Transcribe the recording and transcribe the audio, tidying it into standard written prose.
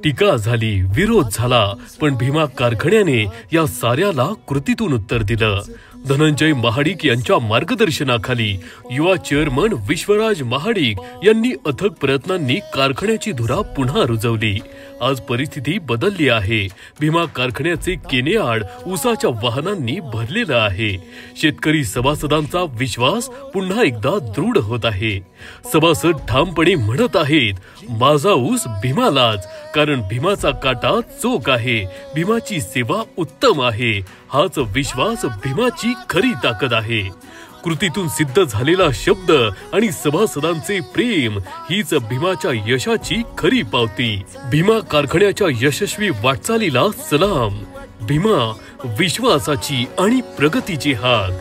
टीका झाली, विरोध झाला, पण भीमा कारखान्याने या साऱ्याला कृतीतून उत्तर दिलं. धनंजय महाडिक यांच्या मार्गदर्शनाखाली युवा चेअरमन विश्वराज महाडिक यांनी अथक प्रयत्नांनी कारखान्याची धुरा पुन्हा रुजवली. आज परिस्थिती बदलली आहे. भीमा कारखान्याचे केनेआड ऊसाच्या वाहनांनी भरलेलं आहे. शेतकरी सभासदांचा विश्वास पुन्हा एकदा दृढ होत आहे. सभासद ठामपणे म्हणत आहेत, माझा ऊस भीमालाच, कारण भीमाचा काटा चोख आहे, भीमाची सेवा उत्तम आहे. हाच विश्वास भीमाची खरी ताकद आहे. कृतीतून सिद्ध झालेला शब्द आणि सभासदांचे प्रेम हीच भीमाच्या यशाची खरी पावती. भीमा कारखान्याच्या यशस्वी वाटचालीला सलाम. भीमा विश्वासाची आणि प्रगतीची हाक.